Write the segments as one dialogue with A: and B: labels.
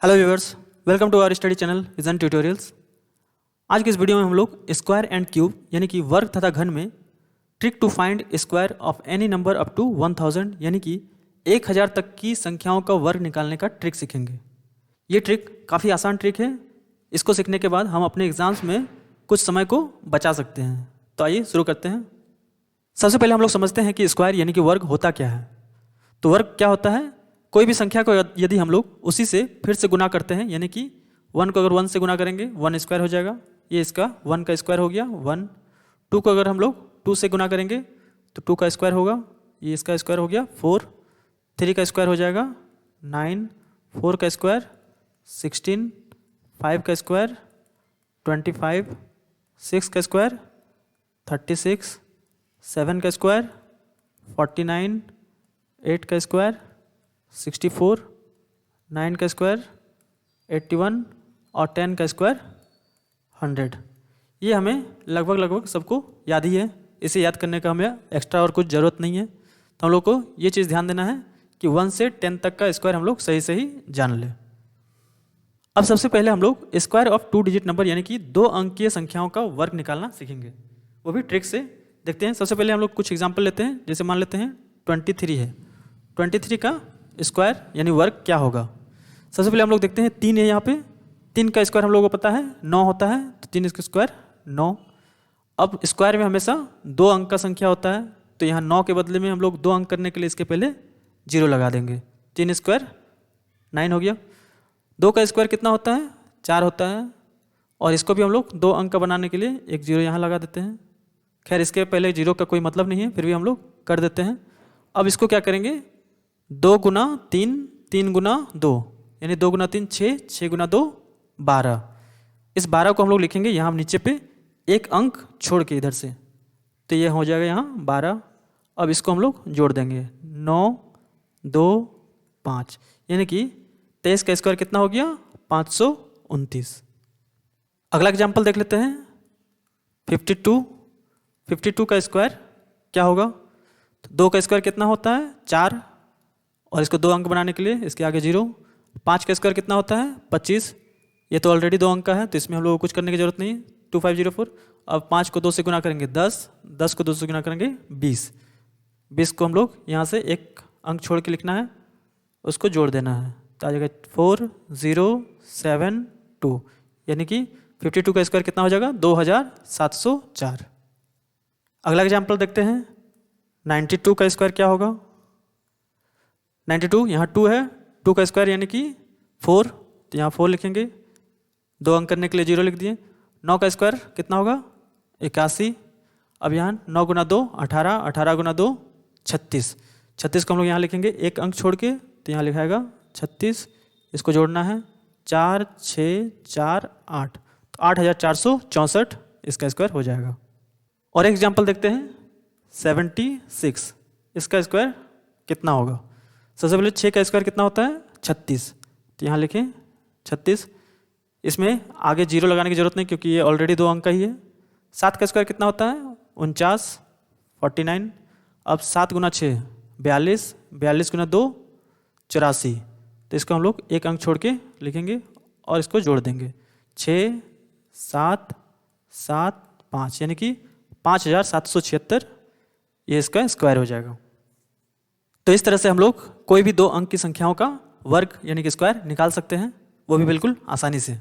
A: Hello viewers, welcome to our study channel vision tutorials. आज की इस वीडियो में हम लोग स्क्वायर एंड क्यूब यानी कि वर्ग तथा घन में trick to find square of any number up to 1000 यानी कि 1000 तक की संख्याओं का वर्ग निकालने का ट्रिक सीखेंगे। ये ट्रिक काफ़ी आसान ट्रिक है। इसको सीखने के बाद हम अपने एग्जाम्स में कुछ समय को बचा सकते हैं। तो आइए शुरू करते हैं। सबसे पहले हम लोग समझते हैं कि स्क्वायर यानी कि वर्ग होता क्या है। तो वर्ग क्या होता है? कोई भी संख्या को यदि हम लोग उसी से फिर से गुना करते हैं, यानी कि 1 को अगर 1 से गुना करेंगे 1 स्क्वायर हो जाएगा, ये इसका 1 का स्क्वायर हो गया 1। 2 को अगर हम लोग 2 से गुना करेंगे तो 2 का स्क्वायर होगा, ये इसका स्क्वायर हो गया 4। 3 का स्क्वायर हो जाएगा 9, 4 का स्क्वायर 16, 5 का स्क्वायर 25, 6 का स्क्वायर 36, 7 का स्क्वायर 49, 8 का स्क्वायर 64, 9 का स्क्वायर 81 और 10 का स्क्वायर 100। ये हमें लगभग सबको याद ही है। इसे याद करने का हमें एक्स्ट्रा और कुछ ज़रूरत नहीं है। तो हम लोग को ये चीज़ ध्यान देना है कि 1 से 10 तक का स्क्वायर हम लोग सही जान लें। अब सबसे पहले हम लोग स्क्वायर ऑफ 2 डिजिट नंबर यानी कि 2 अंकीय संख्याओं का वर्ग निकालना सीखेंगे, वो भी ट्रिक से। देखते हैं। सबसे पहले हम लोग कुछ एग्जाम्पल लेते हैं। जैसे मान लेते हैं 23 है, 23 का स्क्वायर यानी वर्ग क्या होगा। सबसे पहले हम लोग देखते हैं 3 है, यहाँ पे 3 का स्क्वायर हम लोगों को पता है 9 होता है, तो 3 इसका स्क्वायर 9। अब स्क्वायर में हमेशा 2 अंक का संख्या होता है, तो यहाँ 9 के बदले में हम लोग 2 अंक करने के लिए इसके पहले 0 लगा देंगे। 3 स्क्वायर 9 हो गया। 2 का स्क्वायर कितना होता है? 4 होता है, और इसको भी हम लोग 2 अंक का बनाने के लिए एक 0 यहाँ लगा देते हैं। खैर इसके पहले 0 का कोई मतलब नहीं है, फिर भी हम लोग कर देते हैं। अब इसको क्या करेंगे? 2 गुना 3, 3 गुना 2 यानी 2 गुना 3 6, 6 गुना 2 12। इस 12 को हम लोग लिखेंगे यहाँ नीचे पे एक अंक छोड़ के इधर से, तो ये हो जाएगा यहाँ 12। अब इसको हम लोग जोड़ देंगे 9, 2, 5 यानी कि 23 का स्क्वायर कितना हो गया? 529। अगला एग्जाम्पल देख लेते हैं 52 का स्क्वायर क्या होगा? तो 2 का स्क्वायर कितना होता है? 4, और इसको 2 अंक बनाने के लिए इसके आगे 0। 5 का स्क्वायर कितना होता है? 25, ये तो ऑलरेडी 2 अंक का है, तो इसमें हम लोग को कुछ करने की जरूरत नहीं। 2504। अब 5 को 2 से गुना करेंगे 10, 10 को 2 से गुना करेंगे 20, 20 को हम लोग यहाँ से एक अंक छोड़ के लिखना है, उसको जोड़ देना है, तो आ जाएगा 4072 यानी कि 52 का स्क्वायर कितना हो जाएगा? 2704। अगला एग्जाम्पल देखते हैं 92 का स्क्वायर क्या होगा? 92 यहाँ 2 है, 2 का स्क्वायर यानी कि 4, तो यहाँ 4 लिखेंगे, 2 अंक करने के लिए 0 लिख दिए। 9 का स्क्वायर कितना होगा? 81। अब यहाँ 9 गुना 2 18, 18 गुना 2 36, 36 को हम लोग यहाँ लिखेंगे एक अंक छोड़ के, तो यहाँ लिखाएगा 36। इसको जोड़ना है 4, 6, 4, 8, तो 8464 इसका स्क्वायर हो जाएगा। और एक एग्जाम्पल देखते हैं 76, इसका स्क्वायर कितना होगा? सबसे पहले 6 का स्क्वायर कितना होता है? 36, तो यहाँ लिखें 36। इसमें आगे 0 लगाने की जरूरत नहीं क्योंकि ये ऑलरेडी 2 अंक का ही है। 7 का स्क्वायर कितना होता है? 49, 49। अब 7 गुना 6 42, 42 गुना 2 84, तो इसको हम लोग एक अंक छोड़ के लिखेंगे और इसको जोड़ देंगे 6, 7, 7, 5 यानी कि 5776 ये इसका स्क्वायर हो जाएगा। तो इस तरह से हम लोग कोई भी 2 अंक की संख्याओं का वर्ग यानी कि स्क्वायर निकाल सकते हैं, वो भी बिल्कुल आसानी से।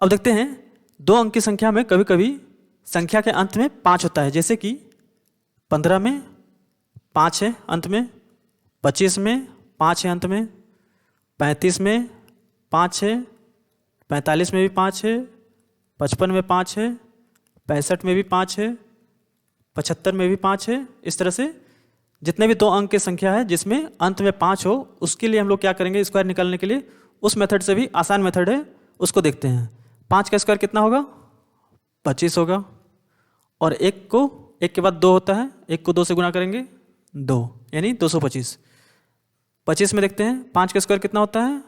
A: अब देखते हैं 2 अंक की संख्या में कभी कभी संख्या के अंत में 5 होता है, जैसे कि 15 में 5 है अंत में, 25 में 5 है अंत में, 35 में 5 है, 45 में भी 5 है, 55 में 5 है, 65 में भी 5 है, 75 में भी 5 है। इस तरह से जितने भी 2 अंक की संख्या है जिसमें अंत में 5 हो, उसके लिए हम लोग क्या करेंगे? स्क्वायर निकालने के लिए उस मेथड से भी आसान मेथड है, उसको देखते हैं। 5 का स्क्वायर कितना होगा? 25 होगा, और 1 के बाद 2 होता है, 1 को 2 से गुना करेंगे 2 यानी 225। 25 में देखते हैं 5 का स्क्वायर कितना होता है?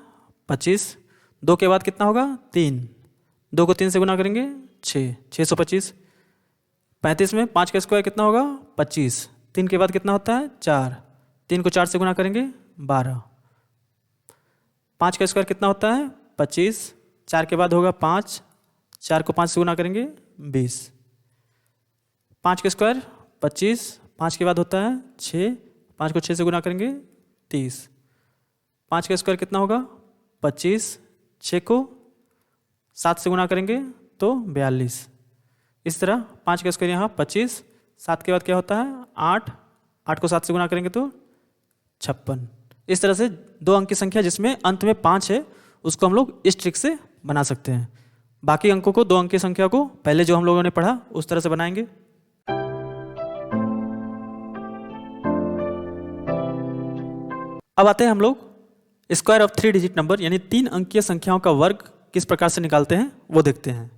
A: 25। 2 के बाद कितना होगा? 3, 2 को 3 से गुना करेंगे 6, 625। 35 में 5 का स्क्वायर कितना होगा? 25। 3 के बाद कितना होता है? 4, 3 को 4 से गुना करेंगे 12, 5 का स्क्वायर कितना होता है 25, 4 के बाद होगा 5, 4 को 5 से गुना करेंगे 20, 5 का स्क्वायर 25, 5 के बाद होता है 6, 5 को 6 से गुना करेंगे 30, 5 का स्क्वायर कितना होगा 25, 6 को 7 से गुना करेंगे तो 42। इस तरह 5 का स्क्वायर यहाँ 25, 7 के बाद क्या होता है 8, 8 को 7 से गुना करेंगे तो 56। इस तरह से 2 अंक की संख्या जिसमें अंत में 5 है उसको हम लोग इस ट्रिक से बना सकते हैं। बाकी अंकों को 2 अंक की संख्या को पहले जो हम लोगों ने पढ़ा उस तरह से बनाएंगे। अब आते हैं हम लोग स्क्वायर ऑफ 3 डिजिट नंबर यानी 3 अंकीय संख्याओं का वर्ग किस प्रकार से निकालते हैं वो देखते हैं।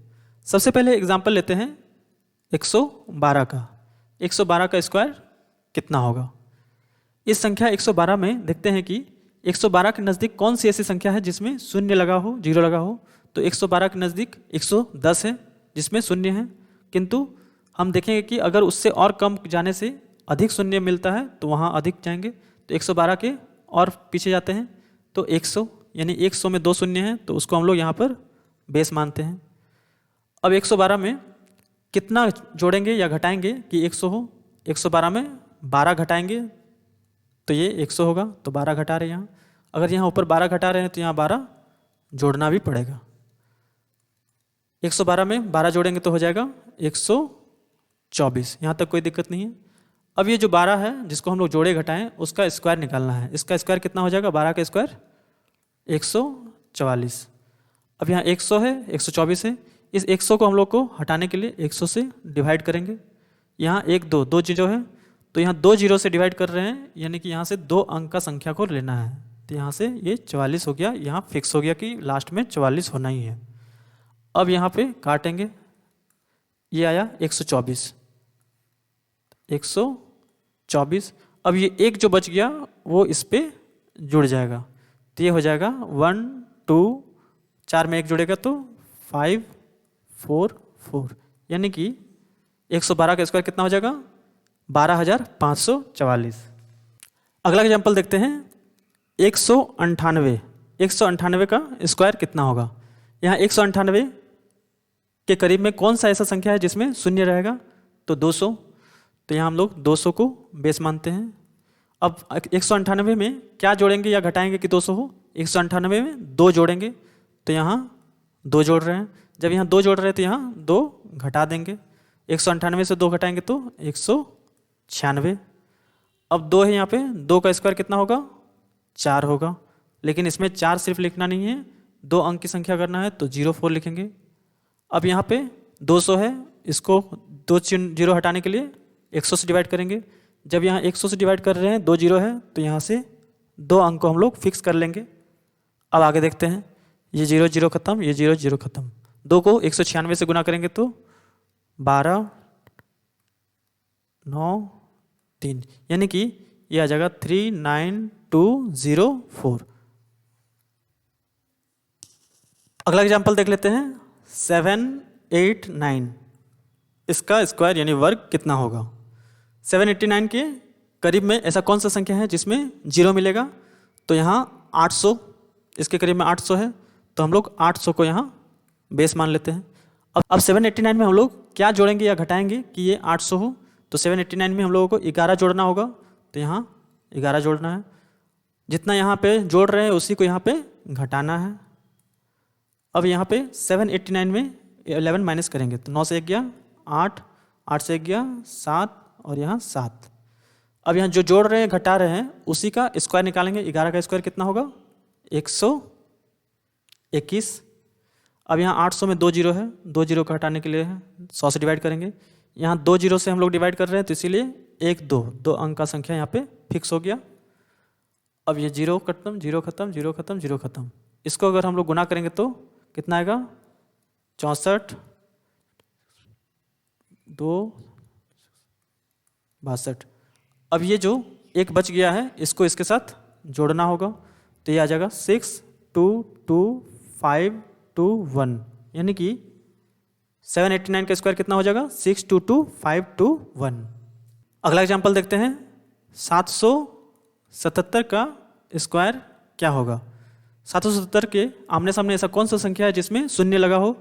A: सबसे पहले एग्जाम्पल लेते हैं 112 का। 112 का स्क्वायर कितना होगा। इस संख्या 112 में देखते हैं कि 112 के नज़दीक कौन सी ऐसी संख्या है जिसमें शून्य लगा हो, जीरो लगा हो। तो 112 के नज़दीक 110 है जिसमें शून्य है, किंतु हम देखेंगे कि अगर उससे और कम जाने से अधिक शून्य मिलता है तो वहाँ अधिक जाएंगे। तो 112 के और पीछे जाते हैं तो 100 यानी 100 में 2 शून्य हैं तो उसको हम लोग यहाँ पर बेस मानते हैं। अब 112 में कितना जोड़ेंगे या घटाएंगे कि 100 हो। 112 में 12 घटाएंगे तो ये 100 होगा, तो 12 घटा रहे हैं यहाँ। अगर यहाँ ऊपर 12 घटा रहे हैं तो यहाँ 12 जोड़ना भी पड़ेगा। 112 में 12 जोड़ेंगे तो हो जाएगा 124। यहाँ तक कोई दिक्कत नहीं है। अब ये जो 12 है जिसको हम लोग जोड़े घटाएं उसका स्क्वायर निकालना है। इसका स्क्वायर कितना हो जाएगा 12 का स्क्वायर 144। अब यहाँ 100 है, 124 है। इस 100 को हम लोग को हटाने के लिए 100 से डिवाइड करेंगे। यहाँ 1 2 2 जीरो है तो यहाँ 2 जीरो से डिवाइड कर रहे हैं यानी कि यहाँ से 2 अंक का संख्या को लेना है। तो यहाँ से ये 44 हो गया, यहाँ फिक्स हो गया कि लास्ट में 44 होना ही है। अब यहाँ पे काटेंगे, ये आया 124। 124। अब ये एक जो बच गया वो इस पे जुड़ जाएगा तो ये हो जाएगा 1 2 4 में 1 जुड़ेगा तो 5 4 4 यानी कि 112 का स्क्वायर कितना हो जाएगा 12,544। अगला एग्जाम्पल देखते हैं 198। 198 का स्क्वायर कितना होगा। यहाँ 198 के करीब में कौन सा ऐसा संख्या है जिसमें शून्य रहेगा तो 200। तो यहाँ हम लोग 200 को बेस मानते हैं। अब 198 में क्या जोड़ेंगे या घटाएंगे कि 200 हो। 198 में 2 जोड़ेंगे तो यहाँ 2 जोड़ रहे हैं। जब यहाँ 2 जोड़ रहे हैं तो यहाँ 2 घटा देंगे। 198 से 2 घटाएंगे तो 196। अब 2 है यहाँ पे, 2 का स्क्वायर कितना होगा 4 होगा, लेकिन इसमें 4 सिर्फ लिखना नहीं है, 2 अंक की संख्या करना है तो 04 लिखेंगे। अब यहाँ पे 200 है, इसको 2 जीरो हटाने के लिए 100 से डिवाइड करेंगे। जब यहाँ 100 से डिवाइड कर रहे हैं 2 जीरो है तो यहाँ से 2 अंक को हम लोग फिक्स कर लेंगे। अब आगे देखते हैं, ये 0 0 खत्म, ये 0 0 खत्म। 2 को 196 से गुना करेंगे तो 12 9 3 यानी कि ये आ जाएगा 39204। अगला एग्जाम्पल देख लेते हैं 789। इसका स्क्वायर यानी वर्ग कितना होगा। 789 के करीब में ऐसा कौन सा संख्या है जिसमें 0 मिलेगा। तो यहाँ 800, इसके करीब में 800 है तो हम लोग 800 को यहाँ बेस मान लेते हैं। अब 789 में हम लोग क्या जोड़ेंगे या घटाएंगे कि ये 800 हो। तो 789 में हम लोगों को 11 जोड़ना होगा तो यहाँ 11 जोड़ना है। जितना यहाँ पे जोड़ रहे हैं उसी को यहाँ पे घटाना है। अब यहाँ पे 789 में 11 माइनस करेंगे तो 9 से 1 गया 8, 8 से 1 गया 7 और यहाँ 7। अब यहाँ जो जोड़ रहे हैं घटा रहे हैं उसी का स्क्वायर निकालेंगे। 11 का स्क्वायर कितना होगा 121। अब यहाँ 800 में 2 जीरो है, 2 जीरो को हटाने के लिए है 100 से डिवाइड करेंगे। यहाँ 2 जीरो से हम लोग डिवाइड कर रहे हैं तो इसीलिए 1 2 अंक का संख्या यहाँ पे फिक्स हो गया। अब ये 0 खत्म, 0 खत्म, 0 खत्म, 0 खत्म। इसको अगर हम लोग गुना करेंगे तो कितना आएगा 64 2 62। अब ये जो एक बच गया है इसको इसके साथ जोड़ना होगा तो ये आ जाएगा 6 2 2 5 2 1 यानी कि 789 का स्क्वायर कितना हो जाएगा 6 2 2 5 2 1। अगला एग्जाम्पल देखते हैं 777 का स्क्वायर क्या होगा। 777 के आमने सामने ऐसा कौन सा संख्या है जिसमें शून्य लगा हो?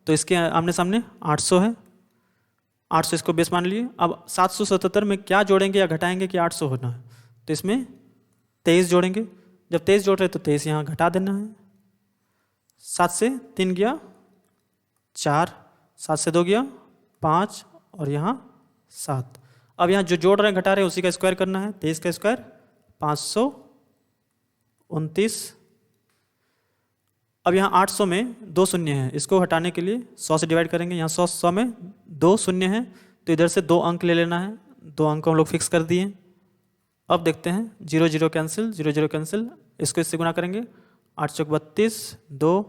A: तो इसके आमने सामने 800 है, 800 इसको बेस मान लिए। अब 777 में क्या जोड़ेंगे या घटाएंगे कि 800 होना है? तो इसमें 23 जोड़ेंगे। जब 23 जोड़ रहे तो 23 यहाँ घटा देना है। 7 से 3 गया 4, 7 से 2 गया 5 और यहाँ 7। अब यहाँ जो जोड़ रहे हैं घटा रहे हैं उसी का स्क्वायर करना है। 23 का स्क्वायर 529। अब यहाँ 800 में 2 शून्य है, इसको हटाने के लिए 100 से डिवाइड करेंगे। यहाँ 100 में 2 शून्य है तो इधर से 2 अंक ले लेना है। 2 अंक हम लोग फिक्स कर दिए। अब देखते हैं 0 0 कैंसिल, 0 0 कैंसिल, इसको इससे गुना करेंगे। 8 चौक 32, 2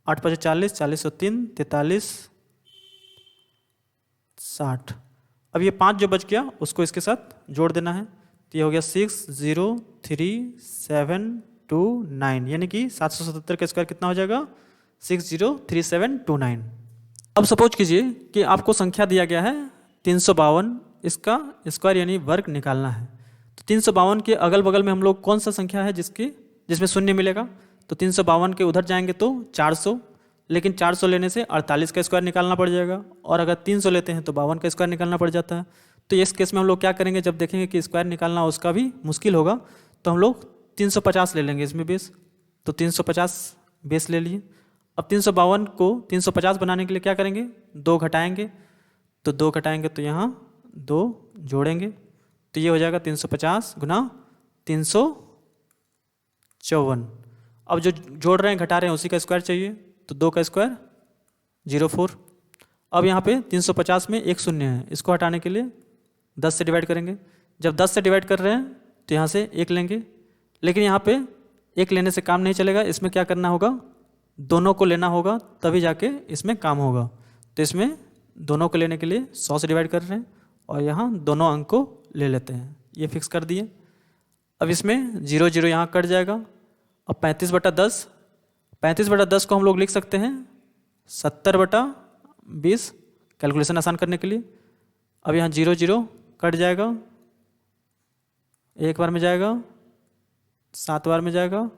A: 8 5 40, 40 और 3 43 60। अब ये 5 जो बच गया उसको इसके साथ जोड़ देना है। तो ये हो गया 6 0 3 7 2 9, यानी कि 777 का स्क्वायर कितना हो जाएगा? 603729। अब सपोज कीजिए कि आपको संख्या दिया गया है 352, इसका स्क्वायर यानी वर्ग निकालना है। तो 352 के अगल बगल में हम लोग कौन सा संख्या है जिसमें शून्य मिलेगा? तो 352 के उधर जाएंगे तो 400, लेकिन 400 लेने से 48 का स्क्वायर निकालना पड़ जाएगा, और अगर 300 लेते हैं तो 52 का स्क्वायर निकालना पड़ जाता है। तो इस केस में हम लोग क्या करेंगे, जब देखेंगे कि स्क्वायर निकालना उसका भी मुश्किल होगा तो हम लोग 350 ले लेंगे इसमें बेस। तो 350 बेस ले लिए। अब 352 को 350 बनाने के लिए क्या करेंगे? 2 घटाएंगे। तो 2 घटाएंगे तो यहाँ 2 जोड़ेंगे तो ये हो जाएगा 350 गुना 354। अब जो जोड़ रहे हैं घटा रहे हैं उसी का स्क्वायर चाहिए, तो 2 का स्क्वायर 04। अब यहाँ पे 350 में एक शून्य है, इसको हटाने के लिए 10 से डिवाइड करेंगे। जब 10 से डिवाइड कर रहे हैं तो यहाँ से 1 लेंगे, लेकिन यहाँ पे 1 लेने से काम नहीं चलेगा। इसमें क्या करना होगा? दोनों को लेना होगा, तभी जाके इसमें काम होगा। तो इसमें दोनों को लेने के लिए 100 से डिवाइड कर रहे हैं और यहाँ दोनों अंक को ले लेते हैं। ये फिक्स कर दिए। अब इसमें 0 0 यहाँ कट जाएगा। अब 35/10, 35/10 को हम लोग लिख सकते हैं 70/20, कैलकुलेशन आसान करने के लिए। अब यहाँ 0 0 कट जाएगा, एक बार में जाएगा, 7 बार में जाएगा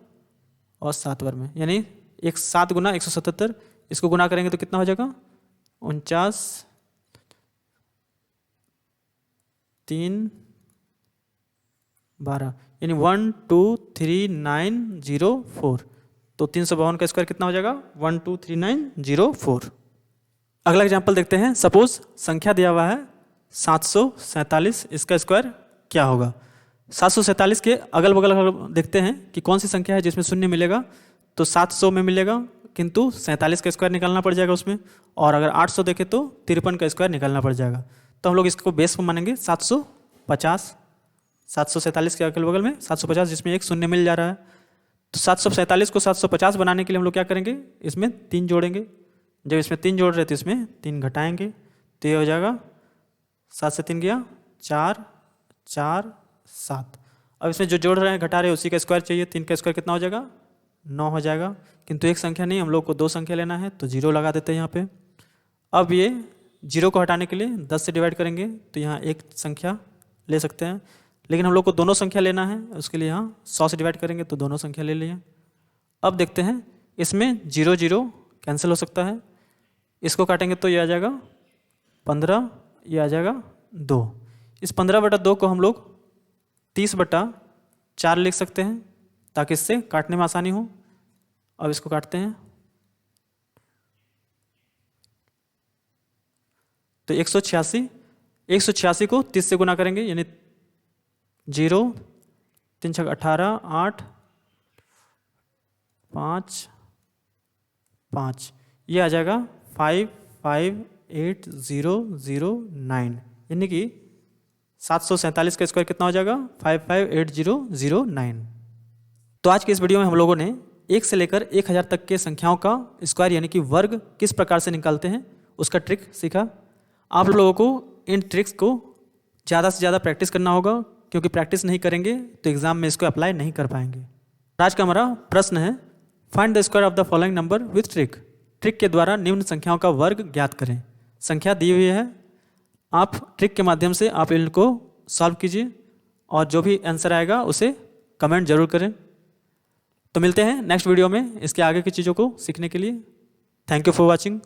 A: और 7 बार में, यानी 7 गुना 177। इसको गुना करेंगे तो कितना हो जाएगा? 49 3 12, यानी 123904। तो 352 का स्क्वायर कितना हो जाएगा? 123904। अगला एग्जाम्पल देखते हैं। सपोज संख्या दिया हुआ है 747, इसका स्क्वायर क्या होगा? 747 के अगल बगल देखते हैं कि कौन सी संख्या है जिसमें शून्य मिलेगा। तो 700 में मिलेगा, किंतु 47 का स्क्वायर निकालना पड़ जाएगा उसमें। और अगर 800 देखें तो 53 का स्क्वायर निकालना पड़ जाएगा। तो हम लोग इसको बेस में मानेंगे 750। 747 के अगल बगल में 750 जिसमें एक शून्य मिल जा रहा है। तो 747 को 750 बनाने के लिए हम लोग क्या करेंगे? इसमें 3 जोड़ेंगे। जब इसमें 3 जोड़ रहे तो इसमें 3 घटाएंगे तो ये हो जाएगा 7 से 3 गया 4 4 7। अब इसमें जो जोड़ रहे हैं घटा रहे हैं उसी का स्क्वायर चाहिए। 3 का स्क्वायर कितना हो जाएगा? 9 हो जाएगा, किंतु एक संख्या नहीं, हम लोग को 2 संख्या लेना है तो 0 लगा देते हैं यहाँ पे। अब ये 0 को हटाने के लिए 10 से डिवाइड करेंगे तो यहाँ एक संख्या ले सकते हैं, लेकिन हम लोग को दोनों संख्या लेना है, उसके लिए यहाँ 100 से डिवाइड करेंगे तो दोनों संख्या ले लिए। अब देखते हैं इसमें 0 0 कैंसिल हो सकता है, इसको काटेंगे तो ये आ जाएगा 15, ये आ जाएगा 2। इस 15/2 को हम लोग 30/4 लिख सकते हैं ताकि इससे काटने में आसानी हो। अब इसको काटते हैं तो 186 को 30 से गुना करेंगे, यानी 0 3 6 18 8 5 5, ये आ जाएगा 558009, यानी कि 747 का स्क्वायर कितना हो जाएगा? 558009। तो आज के इस वीडियो में हम लोगों ने 1 से लेकर 1000 तक के संख्याओं का स्क्वायर यानी कि वर्ग किस प्रकार से निकालते हैं उसका ट्रिक सीखा। आप लोगों को इन ट्रिक्स को ज़्यादा से ज़्यादा प्रैक्टिस करना होगा, क्योंकि प्रैक्टिस नहीं करेंगे तो एग्जाम में इसको अप्लाई नहीं कर पाएंगे। आज का हमारा प्रश्न है, find the square of the following number with trick. Trick के द्वारा निम्न संख्याओं का वर्ग ज्ञात करें। संख्या दी हुई है, आप ट्रिक के माध्यम से आप इनको सॉल्व कीजिए और जो भी आंसर आएगा उसे कमेंट जरूर करें। तो मिलते हैं नेक्स्ट वीडियो में इसके आगे की चीज़ों को सीखने के लिए। Thank you for watching.